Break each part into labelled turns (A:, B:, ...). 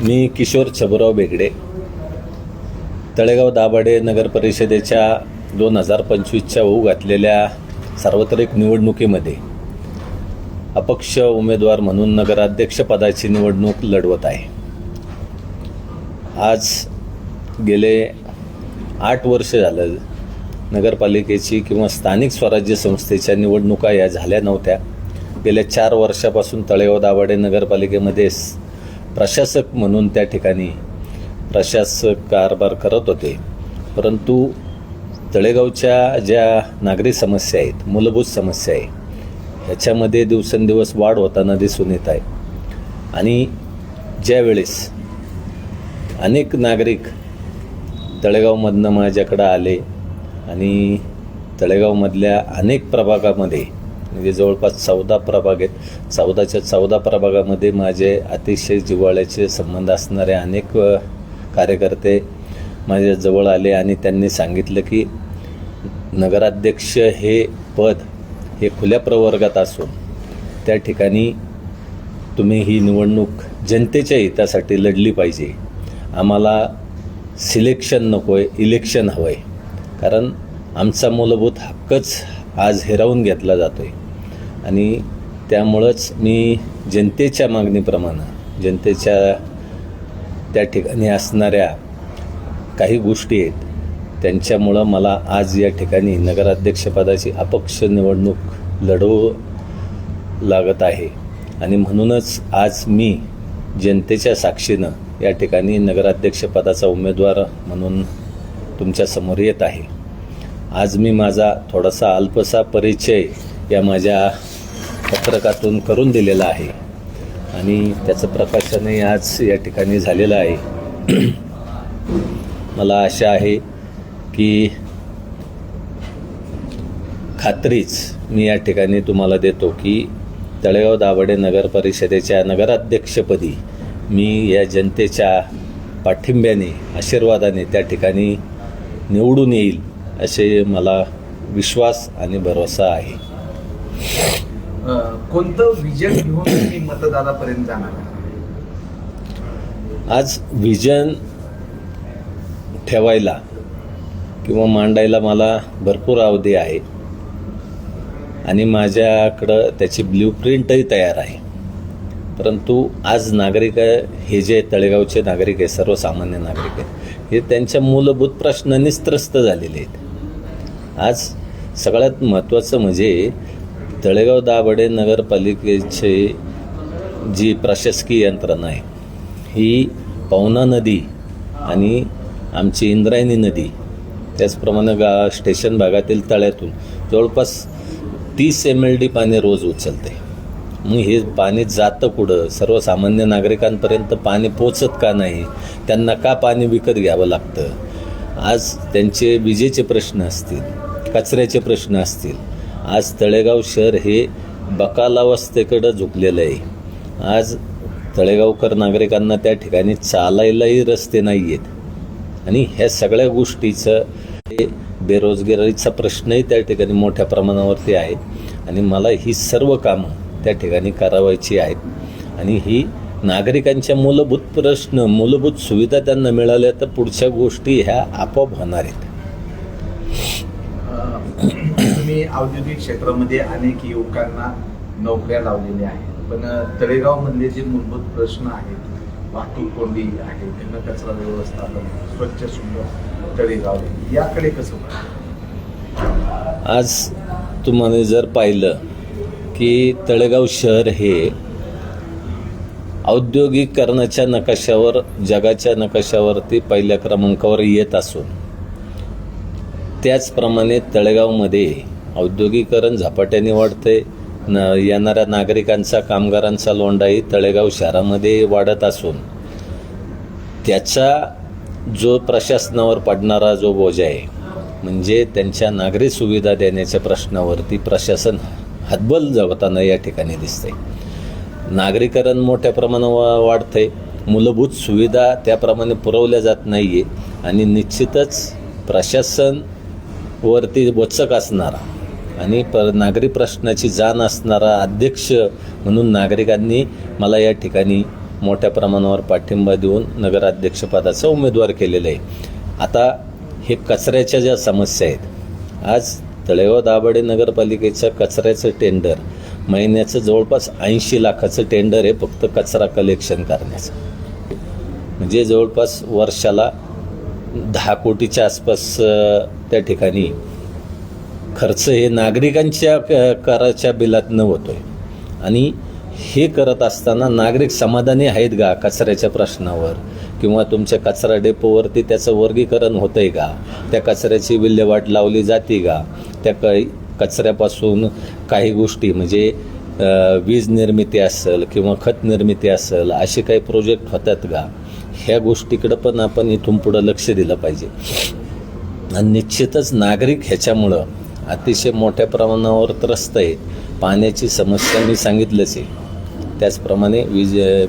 A: मी किशोर छबुराव बेगडे, तळेगाव दाभाडे नगर परिषदेच्या 2025च्या होऊ घातलेल्या सार्वत्रिक निवडणुकीमध्ये अपक्ष उमेदवार म्हणून नगराध्यक्षपदाची निवडणूक लढवत आहे. आज गेले 8 वर्ष झालं नगरपालिकेची किंवा स्थानिक स्वराज्य संस्थेच्या निवडणुका या झाल्या नव्हत्या. गेल्या 4 वर्षापासून तळेगाव दाभाडे नगरपालिकेमध्ये प्रशासक म्हणून त्या ठिकाणी प्रशासक कारभार करत होते. परंतु तळेगावच्या ज्या नागरी समस्या आहेत, मूलभूत समस्या आहे, ह्याच्यामध्ये दिवसेंदिवस वाढ होताना दिसून येत आहे. आणि ज्यावेळेस अनेक नागरिक तळेगावमधनं माझ्याकडं आले आणि तळेगावमधल्या अनेक प्रभागामध्ये म्हणजे जवळपास 14 प्रभाग आहेत, 14च्या 14 प्रभागामध्ये माझे अतिशय जिव्हाळ्याचे संबंध असणारे अनेक कार्यकर्ते माझ्या जवळ आले आणि त्यांनी सांगितलं की नगराध्यक्ष हे पद हे खुल्या प्रवर्गात असून त्या ठिकाणी तुम्ही ही निवडणूक जनतेच्या हितासाठी लढली पाहिजे. आम्हाला सिलेक्शन नको आहे, इलेक्शन हवं आहे. कारण आमचा मूलभूत हक्कच आज हिरावून घेतला जातो आहे. आणि त्यामुळंच मी जनतेच्या मागणीप्रमाणे जनतेच्या त्या ठिकाणी असणाऱ्या काही गोष्टी आहेत त्यांच्यामुळं मला आज या ठिकाणी नगराध्यक्षपदाची अपक्ष निवडणूक लढवू लागत आहे. आणि म्हणूनच आज मी जनतेच्या साक्षीनं या ठिकाणी नगराध्यक्षपदाचा उमेदवार म्हणून तुमच्यासमोर येत आहे. आज मी माझा थोडासा अल्पसा परिचय या माझ्या पत्रकातून करून दिलेला आहे आणि त्याचं प्रकाशनही आज या ठिकाणी झालेलं आहे. मला आशा आहे की खात्रीच मी या ठिकाणी तुम्हाला देतो की तळेगाव दाभाडे नगर परिषदेच्या नगराध्यक्षपदी मी या जनतेच्या पाठिंब्याने, आशीर्वादाने त्या ठिकाणी निवडून येईल असे मला विश्वास आणि भरोसा आहे.
B: कोणतं विजन घेऊन तुम्ही मतदारापर्यंत जाणार?
A: आज विजन ठेवायला किंवा मांडायला मला भरपूर अवधी आहे आणि माझ्याकडं त्याची ब्ल्यूप्रिंटही तयार आहे. परंतु आज नागरिक हे जे तळेगावचे नागरिक आहे, सर्वसामान्य नागरिक आहेत, हे त्यांच्या मूलभूत प्रश्नांनीच त्रस्त झालेले आहेत. आज सगळ्यात महत्त्वाचं म्हणजे तळेगाव दाभाडे नगरपालिकेचे जी प्रशासकीय यंत्रणा आहे ही पवना नदी आणि आमची इंद्रायणी नदी त्याचप्रमाणे स्टेशन भागातील तळ्यातून जवळपास 30 MLD पाणी रोज उचलते. मग हे पाणी जातं कुठं? सर्वसामान्य नागरिकांपर्यंत पाणी पोचत का नाही? त्यांना का पाणी विकत घ्यावं लागतं? आज त्यांचे विजेचे प्रश्न असतील, कचऱ्याचे प्रश्न असतील. आज तळेगाव शहर हे बकालावस्थेकडं झुकलेलं आहे. आज तळेगावकर नागरिकांना त्या ठिकाणी चालायलाही रस्ते नाही आहेत आणि ह्या सगळ्या गोष्टीचं हे बेरोजगारीचा प्रश्नही त्या ठिकाणी मोठ्या प्रमाणावरती आहे. आणि मला ही सर्व कामं त्या ठिकाणी करावायची आहेत आणि ही नागरिकांच्या मूलभूत प्रश्न, मूलभूत सुविधा त्यांना मिळाल्या तर पुढच्या गोष्टी ह्या आपोआप होणार आहेत.
B: तुम्ही औद्योगिक क्षेत्रामध्ये अनेक युवकांना नोकऱ्या लावलेल्या आहेत, पण तळेगावमधले जे मूलभूत प्रश्न आहेत, वाहतूक कोंडी आहे, त्यांना कचरा व्यवस्थापन, स्वच्छ सुंदर तळेगाव, याकडे कसं पाहिजे?
A: आज तुम्हाला जर पाहिलं की तळेगाव शहर हे औद्योगिकरणाच्या नकाशावर, जगाच्या नकाशावरती पहिल्या क्रमांकावर येत असून त्याचप्रमाणे तळेगावमध्ये औद्योगिकरण झपाट्याने वाढते. येणाऱ्या नागरिकांचा, कामगारांचा लोंढाही तळेगाव शहरामध्ये वाढत असून त्याचा जो प्रशासनावर पडणारा जो बोजा आहे म्हणजे त्यांच्या नागरी सुविधा देण्याच्या प्रश्नावरती प्रशासन हातबल जवताना या ठिकाणी दिसते. नागरीकरण मोठ्या प्रमाणावर वाढते, मूलभूत सुविधा त्याप्रमाणे पुरवल्या जात नाही आहे आणि निश्चितच प्रशासन वरती वचक असणारा आणि नागरी प्रश्नाची जाण असणारा अध्यक्ष म्हणून नागरिकांनी मला या ठिकाणी मोठ्या प्रमाणावर पाठिंबा देऊन नगराध्यक्षपदाचा उमेदवार केलेला आहे. आता हे कचऱ्याच्या ज्या समस्या आहेत, आज तळेगाव दाभाडे नगरपालिकेच्या कचऱ्याचं टेंडर महिन्याचं जवळपास 80 लाखाचं टेंडर आहे फक्त कचरा कलेक्शन करण्याचं. म्हणजे जवळपास वर्षाला 10 कोटीच्या आसपास त्या ठिकाणी खर्च हे नागरिकांच्या कराच्या बिलातनं होतोय. आणि हे करत असताना नागरिक समाधानी आहेत का कचऱ्याच्या प्रश्नावर, किंवा तुमच्या कचरा डेपोवरती त्याचं वर्गीकरण होतं आहे का, त्या कचऱ्याची विल्हेवाट लावली जाते का, त्या कचऱ्यापासून काही गोष्टी म्हणजे वीज निर्मिती असेल किंवा खत निर्मिती असेल असे काही प्रोजेक्ट होतात का, ह्या गोष्टीकडं पण आपण इथून पुढं लक्ष दिलं पाहिजे. आणि निश्चितच नागरिक ह्याच्यामुळं अतिशय मोठ्या प्रमाणावर त्रस्त आहे. पाण्याची समस्या मी सांगितलंच आहे, त्याचप्रमाणे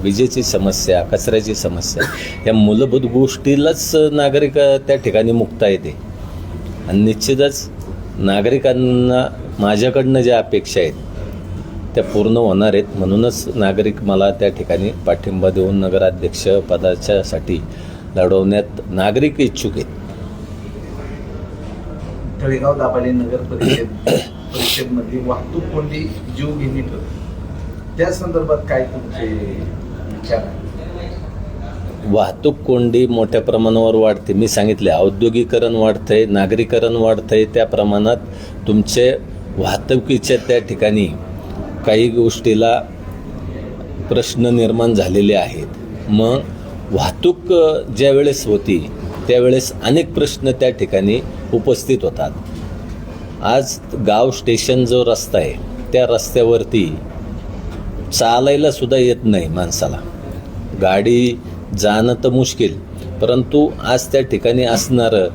A: विजेची समस्या, कचऱ्याची समस्या, या मूलभूत गोष्टीलाच नागरिक त्या ठिकाणी मुक्ता येते. आणि निश्चितच नागरिकांना माझ्याकडनं ज्या अपेक्षा आहेत त्या पूर्ण होणार आहेत. म्हणूनच नागरिक मला त्या ठिकाणी पाठिंबा देऊन नगराध्यक्ष पदाच्यासाठी लढवण्यात नागरिक इच्छुक आहेत.
B: तळेगाव दाभाडे नगर परिषदमध्ये वाहतूक कोंडी जीवघेणी ठरते, त्या संदर्भात काय तुमचे विचार आहेत?
A: वाहतूक कोंडी मोठ्या प्रमाणावर वाढते. मी सांगितले औद्योगिकरण वाढतंय, नागरीकरण वाढतंय, त्या प्रमाणात तुमचे वाहतुकीच्या त्या ठिकाणी काही गोष्टीला प्रश्न निर्माण झालेले आहेत. मग वाहतूक ज्या वेळेस होती त्यावेळेस अनेक प्रश्न त्या ठिकाणी उपस्थित होतात. आज गाव स्टेशन जो रस्ता आहे त्या रस्त्यावरती चालायला सुद्धा येत नाही माणसाला, गाडी जाणं तर मुश्किल. परंतु आज त्या ठिकाणी असणारं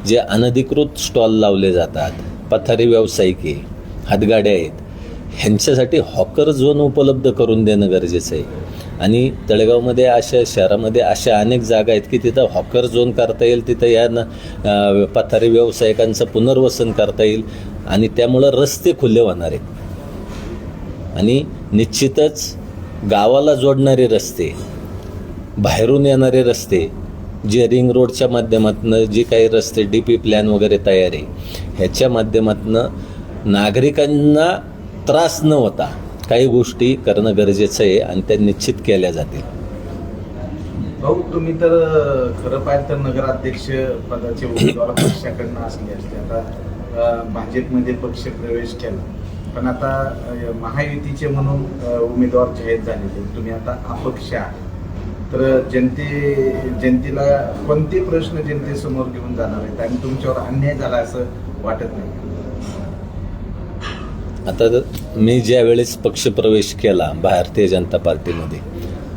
A: जे अनधिकृत स्टॉल लावले जातात, पथारी व्यावसायिक आहे, हातगाड्या आहेत, ह्यांच्यासाठी हॉकर झोन उपलब्ध करून देणं गरजेचं आहे. आणि तळेगावमध्ये अशा शहरामध्ये अशा अनेक जागा आहेत की तिथं हॉकर झोन करता येईल, तिथं या पथारी व्यावसायिकांचं पुनर्वसन करता येईल आणि त्यामुळं रस्ते खुले होणार आहेत. आणि निश्चितच गावाला जोडणारे रस्ते, बाहेरून येणारे रस्ते, जे रिंग रोडच्या माध्यमातून जे काही रस्ते DP प्लॅन वगैरे तयार आहे ह्याच्या माध्यमातून नागरिकांना त्रास न होता काही गोष्टी करणं गरजेचं आहे आणि त्या निश्चित केल्या जातील.
B: भाऊ, तुम्ही तर खरं पाहिलं तर नगराध्यक्ष पदाचे उमेदवार पक्षाकडनं असले असते. आता भाजपमध्ये पक्ष प्रवेश केला, पण आता महायुतीचे म्हणून उमेदवार जाहीर झालेले, तुम्ही आता अपक्ष आहात. तर जनतेला कोणते प्रश्न जनतेसमोर घेऊन जाणार आहेत आणि तुमच्यावर अन्याय झाला असं वाटत नाही?
A: आता मी ज्या वेळेस पक्षप्रवेश केला भारतीय जनता पार्टीमध्ये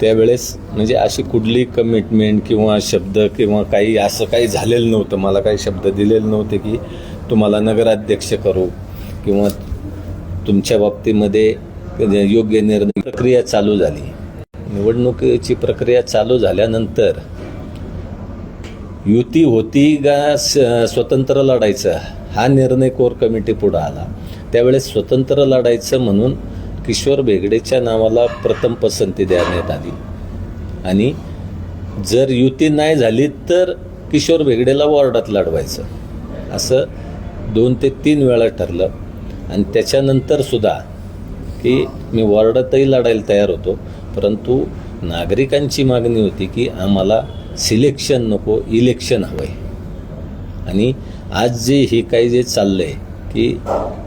A: त्यावेळेस म्हणजे अशी कुठली कमिटमेंट किंवा शब्द किंवा काही असं काही झालेलं नव्हतं. मला काही शब्द दिलेले नव्हते की तुम्हाला नगराध्यक्ष करू किंवा तुमच्या बाबतीमध्ये योग्य निर्णय. प्रक्रिया चालू झाली, निवडणुकीची प्रक्रिया चालू झाल्यानंतर युती होती का स्वतंत्र लढायचं हा निर्णय कोर कमिटी पुढं आला. त्यावेळेस स्वतंत्र लढायचं म्हणून किशोर बेगडेच्या नावाला प्रथम पसंती देण्यात आली आणि जर युती नाही झाली तर किशोर बेगडेला वॉर्डात लढवायचं असं 2 ते 3 वेळा ठरलं. आणि त्याच्यानंतर सुद्धा की मी वॉर्डातही लढायला तयार होतो, परंतु नागरिकांची मागणी होती की आम्हाला सिलेक्शन नको, इलेक्शन हवं आहे. आणि आज जे काही जे चाललं आहे की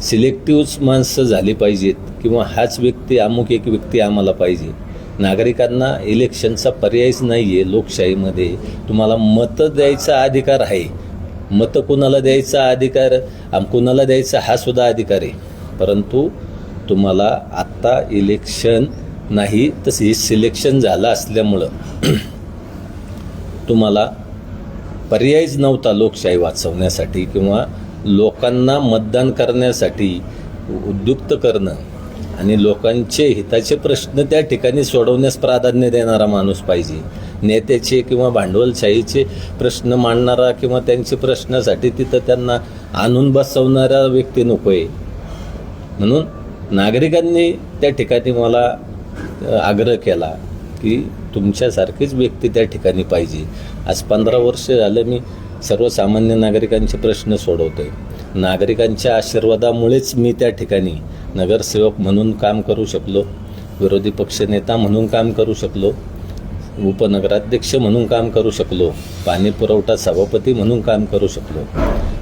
A: सिलेक्टिव्ह माणसं झाली पाहिजेत किंवा हाच व्यक्ती अमुक एक व्यक्ती आम्हाला पाहिजे. नागरिकांना इलेक्शनचा पर्यायच नाही आहे. लोकशाहीमध्ये तुम्हाला मतं द्यायचा अधिकार आहे, मतं कुणाला द्यायचा अधिकार, कुणाला द्यायचा हा सुद्धा अधिकार आहे, परंतु तुम्हाला आत्ता इलेक्शन नाही तसं हे सिलेक्शन झालं असल्यामुळं तुम्हाला पर्यायच नव्हता लोकशाही वाचवण्यासाठी किंवा लोकांना मतदान करण्यासाठी उद्युक्त करणं आणि लोकांचे हिताचे प्रश्न त्या ठिकाणी सोडवण्यास प्राधान्य देणारा माणूस पाहिजे. नेत्याचे किंवा भांडवलशाहीचे प्रश्न मांडणारा किंवा त्यांच्या प्रश्नासाठी तिथं त्यांना आणून बसवणारा व्यक्ती नको आहे. म्हणून नागरिकांनी त्या ठिकाणी मला आग्रह केला की तुमच्यासारखीच व्यक्ती त्या ठिकाणी पाहिजे. आज 15 वर्ष झालं मी सर्वसामान्य नागरिकांचे प्रश्न सोडवतोय. नागरिकांच्या आशीर्वादामुळेच मी त्या ठिकाणी नगरसेवक म्हणून काम करू शकलो, विरोधी पक्षनेता म्हणून काम करू शकलो, उपनगराध्यक्ष म्हणून काम करू शकलो, पाणी पुरवठा सभापती म्हणून काम करू शकलो,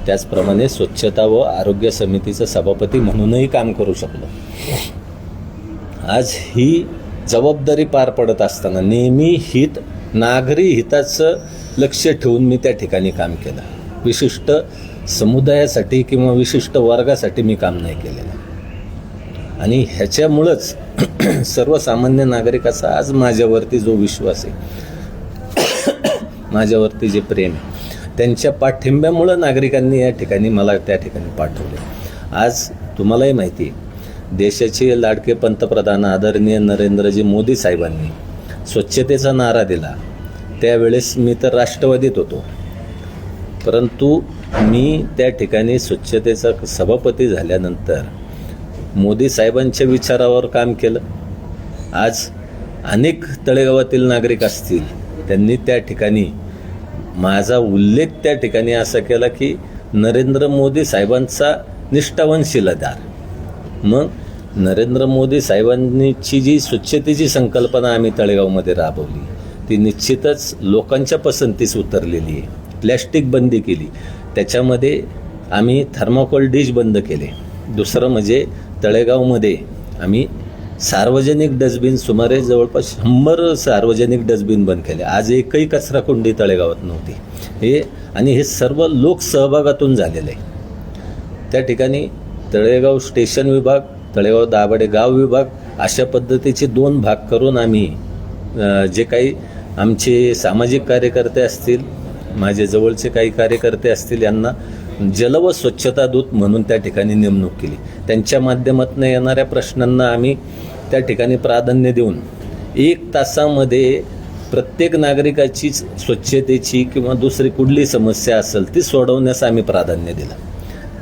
A: त्याचप्रमाणे स्वच्छता व आरोग्य समितीचं सभापती म्हणूनही काम करू शकलो. आज ही जबाबदारी पार पडत असताना नेहमी नागरी हिताचं लक्ष ठेवून मी त्या ठिकाणी काम केलं. विशिष्ट समुदायासाठी किंवा विशिष्ट वर्गासाठी मी काम नाही केलेलं. आणि ह्याच्यामुळंच सर्वसामान्य नागरिकाचा आज माझ्यावरती जो विश्वास आहे, माझ्यावरती जे प्रेम आहे, त्यांच्या पाठिंब्यामुळं नागरिकांनी या ठिकाणी मला त्या ठिकाणी पाठवले. आज तुम्हालाही माहिती आहे, देशाचे लाडके पंतप्रधान आदरणीय नरेंद्रजी मोदी साहेबांनी स्वच्छतेचा नारा दिला. त्यावेळेस मी तर राष्ट्रवादीत होतो, परंतु मी त्या ठिकाणी स्वच्छतेचा सभापती झाल्यानंतर मोदी साहेबांच्या विचारावर काम केलं. आज अनेक तळेगावातील नागरिक असतील, त्यांनी त्या ठिकाणी माझा उल्लेख त्या ठिकाणी असा केला की नरेंद्र मोदी साहेबांचा निष्ठावान शिलेदार. मग नरेंद्र मोदी साहेबांची जी स्वच्छतेची संकल्पना आम्ही तळेगावमध्ये राबवली, ती निश्चितच लोकांच्या पसंतीस उतरलेली आहे. प्लॅस्टिक बंदी केली, त्याच्यामध्ये आम्ही थर्माकोल डिश बंद केले. दुसरं म्हणजे तळेगावमध्ये आम्ही सार्वजनिक डस्टबिन सुमारे जवळपास 100 सार्वजनिक डस्टबिन बंद केले. आज एकही कचरा कुंडी तळेगावात नव्हती. हे सर्व लोकसहभागातून झालेलं आहे. त्या ठिकाणी तळेगाव स्टेशन विभाग, तळेगाव दाभाडे गाव विभाग अशा पद्धतीचे 2 भाग करून आम्ही जे काही आमचे सामाजिक कार्यकर्ते असतील, माझे जवळचे काही कार्यकर्ते असतील, यांना जल व स्वच्छता दूत म्हणून त्या ठिकाणी नेमणूक केली. त्यांच्या माध्यमातून येणाऱ्या प्रश्नांना आम्ही त्या ठिकाणी प्राधान्य देऊन 1 तासामध्ये प्रत्येक नागरिकाची स्वच्छतेची किंवा दुसरी कुठली समस्या असेल ती सोडवण्यास आम्ही प्राधान्य दिलं.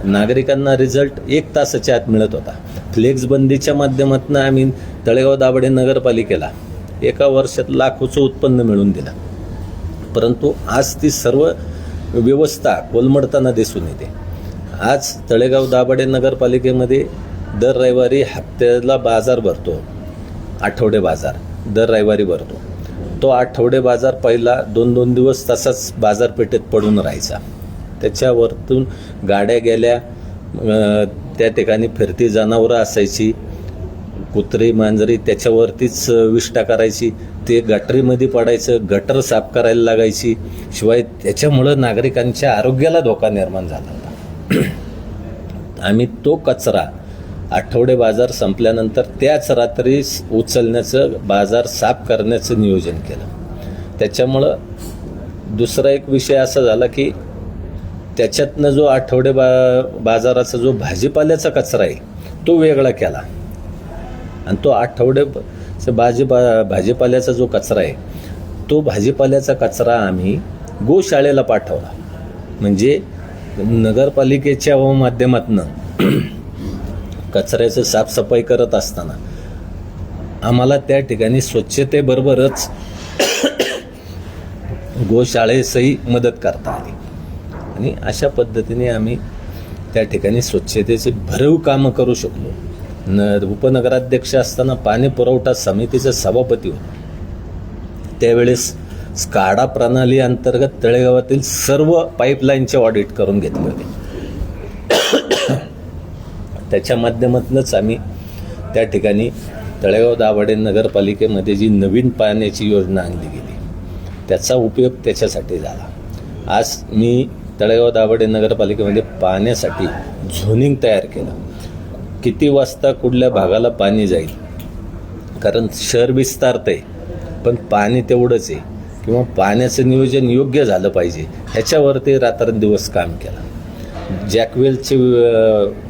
A: नागरिकांना रिझल्ट 1 तासाच्या आत मिळत होता. फ्लेक्स बंदीच्या माध्यमातून आम्ही तळेगाव दाभाडे नगरपालिकेला एका वर्षात लाखोचं उत्पन्न मिळवून दिलं. परंतु आज ती सर्व व्यवस्था कोलमडताना दिसून येते. आज तळेगाव दाभाडे नगरपालिकेमध्ये दर रविवारी हप्त्याला बाजार भरतो, आठवडे बाजार दर रविवारी भरतो. तो आठवडे बाजार पहिला 2-2 दिवस तसाच बाजारपेठेत पडून राहायचा. त्याच्यावरतून गाड्या गेल्या, त्या ठिकाणी फिरती जनावरं असायची, कुत्री मांजरी त्याच्यावरतीच विष्ठा करायची, ते गटरीमध्ये पडायचं, गटर साफ करायला लागायची. शिवाय त्याच्यामुळं नागरिकांच्या आरोग्याला धोका निर्माण झाला होता. आम्ही तो कचरा आठवडे बाजार संपल्यानंतर त्याच रात्री उचलण्याचं, बाजार साफ करण्याचं नियोजन केलं. त्याच्यामुळं दुसरा एक विषय असा झाला की त्याच्यातनं जो आठवडे बाजाराचा जो भाजीपाल्याचा कचरा आहे तो वेगळा केला. आणि तो भाजीपाल्याचा जो कचरा आहे, तो भाजीपाल्याचा कचरा आम्ही गोशाळेला पाठवला. म्हणजे नगरपालिकेच्या माध्यमातून कचऱ्याचं साफसफाई करत असताना आम्हाला त्या ठिकाणी स्वच्छतेबरोबरच गोशाळेसही मदत करता आली. आणि अशा पद्धतीने आम्ही त्या ठिकाणी स्वच्छतेचे भरीव कामं करू शकलो. उपनगराध्यक्ष असताना पाणी पुरवठा समितीचं सभापती होतो. त्यावेळेस स्काडा प्रणाली अंतर्गत तळेगावातील सर्व पाईपलाईनचे ऑडिट करून घेतले होते. त्याच्या माध्यमातूनच आम्ही त्या ठिकाणी तळेगाव दाभाडे नगरपालिकेमध्ये जी नवीन पाण्याची योजना आणली गेली त्याचा उपयोग त्याच्यासाठी झाला. आज मी तळेगाव दाभाडे नगरपालिकेमध्ये पाण्यासाठी झोनिंग तयार केलं. किती वाजता कुठल्या भागाला पाणी जाईल, कारण शहर विस्तारत आहे पण पाणी तेवढंच आहे, किंवा पाण्याचं नियोजन योग्य झालं पाहिजे, ह्याच्यावरती रात्रंदिवस काम केलं. जॅकवेलचे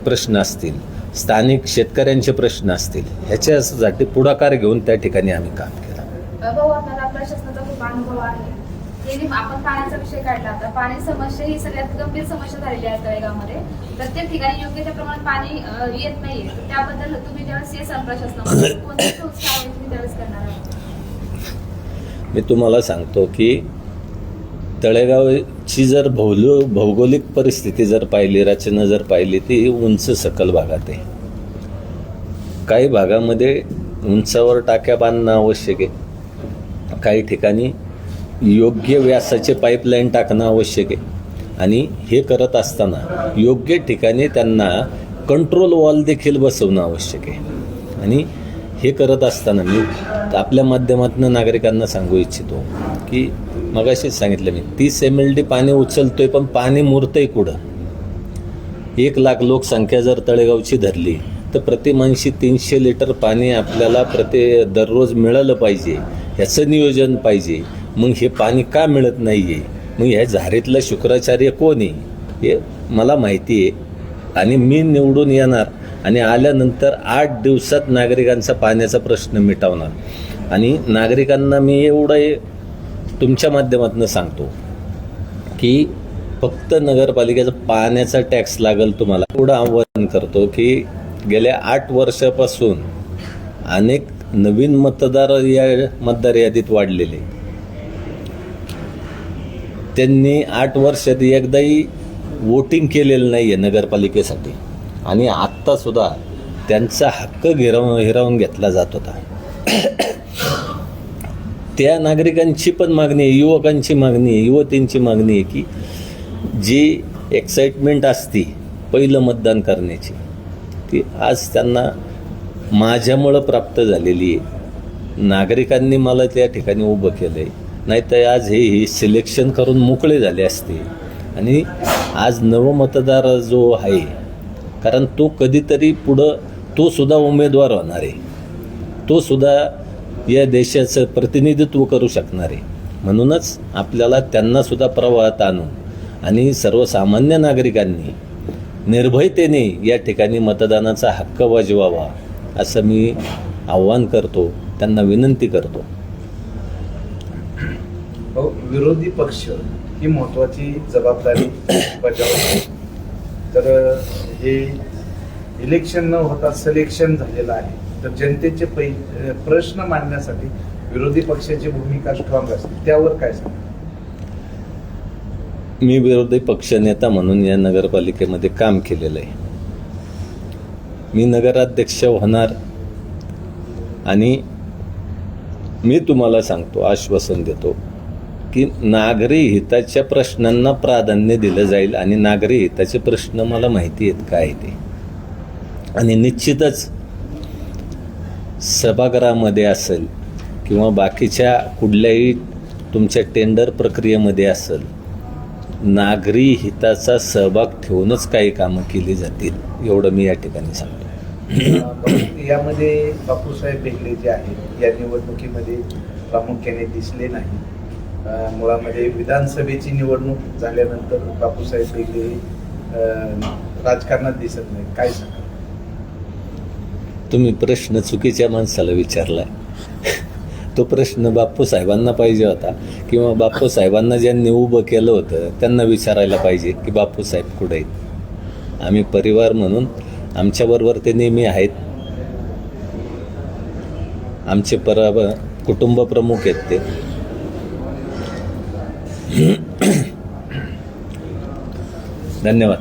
A: प्रश्न असतील, स्थानिक शेतकऱ्यांचे प्रश्न असतील, ह्याच्यासाठी पुढाकार घेऊन त्या ठिकाणी आम्ही काम केलं.
C: भाऊ, आपल्याला प्रशासनाचा खूप अनुभव आहे. आपण पाण्याचा विषय काढला, तर पाणी समस्या ही सगळ्यात गंभीर समस्या झालेली आहे तळेगावमध्ये. प्रत्येक ठिकाणी योग्य त्या प्रमाणात पाणी येत नाहीये. त्याबद्दल तुम्ही ज्यावेळेस प्रशासनामध्ये कोणत्या संस्था तुम्ही त्यावेळेस करणार आहात?
A: मी तुम्हाला सांगतो की तळेगावची जर भौगोलिक परिस्थिती जर पाहिली, रचना जर पाहिली, ती उंच सकल भागात आहे. काही भागामध्ये उंचावर टाक्या बांधणं आवश्यक आहे, काही ठिकाणी योग्य व्यासाचे पाईपलाईन टाकणं आवश्यक आहे. आणि हे करत असताना योग्य ठिकाणी त्यांना कंट्रोल वॉल देखील बसवणं आवश्यक आहे. आणि हे करत असताना मी आपल्या माध्यमातून नागरिकांना सांगू इच्छितो की मगाशीच सांगितलं मी, 30 MLD पाणी उचलतोय, पण पाणी मुरतंय कुठं? 1,00,000 लोकसंख्या जर तळेगावची धरली तर प्रति माणशी 300 लिटर पाणी आपल्याला दररोज मिळालं पाहिजे, ह्याचं नियोजन पाहिजे. मग हे पाणी का मिळत नाही आहे? मग ह्या झारीतला शुक्राचार्य कोण आहे हे मला माहिती आहे. आणि मी निवडून येणार आणि आल्यानंतर 8 दिवसात नागरिकांचा पाण्याचा प्रश्न मिटवणार. आणि नागरिकांना मी एवढं तुमच्या माध्यमातून सांगतो की फक्त नगरपालिकेचा पाण्याचा टॅक्स लागेल तुम्हाला. एवढं आवाहन करतो की गेल्या 8 वर्षापासून अनेक नवीन मतदार या मतदार यादीत वाढलेले, त्यांनी 8 वर्षात एकदाही वोटिंग केलेलं नाही आहे नगरपालिकेसाठी. आणि आत्तासुद्धा त्यांचा हक्क हिरावून घेतला जात होता. त्या नागरिकांची पण मागणी आहे, युवकांची मागणी आहे, युवतींची मागणी आहे की जी एक्साइटमेंट असती पहिलं मतदान करण्याची, ती आज त्यांना माझ्यामुळं प्राप्त झालेली आहे. नागरिकांनी मला त्या ठिकाणी उभं केलं आहे, नाही तर आज हे सिलेक्शन करून मोकळे झाले असते. आणि आज नवमतदार जो आहे, कारण तो कधीतरी पुढं तो सुद्धा उमेदवार होणार आहे, तो सुद्धा या देशाचं प्रतिनिधित्व करू शकणार आहे. म्हणूनच आपल्याला त्यांनासुद्धा प्रवाहात आणून आणि सर्वसामान्य नागरिकांनी निर्भयतेने या ठिकाणी मतदानाचा हक्क बजवावा असं मी आव्हान करतो, त्यांना विनंती करतो.
B: विरोधी पक्ष ही महत्वाची जबाबदारी बजावते. तर हे इलेक्शन न होता सिलेक्शन झालेलं आहे, तर जनतेचे प्रश्न मांडण्यासाठी विरोधी पक्षाची भूमिका स्ट्रॉंग असते, त्यावर काय सांगा?
A: मी विरोधी पक्षनेता म्हणून या नगरपालिकेमध्ये काम केलेलं आहे. मी नगराध्यक्ष होणार आणि मी तुम्हाला सांगतो, आश्वासन देतो की नागरी हिताच्या प्रश्नांना प्राधान्य दिलं जाईल. आणि नागरी हिताचे प्रश्न मला माहिती आहेत काय ते. आणि निश्चितच सभागृहामध्ये असेल किंवा बाकीच्या कुठल्याही तुमच्या टेंडर प्रक्रियेमध्ये असेल, नागरी हिताचा सहभाग ठेवूनच काही कामं केली जातील, एवढं मी या ठिकाणी सांगतो.
B: यामध्ये बापूसाहेब बेगडे जे आहेत या निवडणुकीमध्ये प्रामुख्याने दिसले नाही. मुळामध्ये विधानसभेची निवडणूक झाल्यानंतर बापूसाहेब बेगडे राजकारणात दिसत नाही, काय सांगा?
A: तुम्ही प्रश्न चुकीच्या माणसाला विचारलाय. तो प्रश्न बापूसाहेबांना पाहिजे होता, किंवा बापूसाहेबांना ज्यांनी उभं केलं होतं त्यांना विचारायला पाहिजे की बापूसाहेब कुठे आहेत. आम्ही परिवार म्हणून आमच्याबरोबर ते नेहमी आहेत. आमचे कुटुंब प्रमुख आहेत ते. धन्यवाद.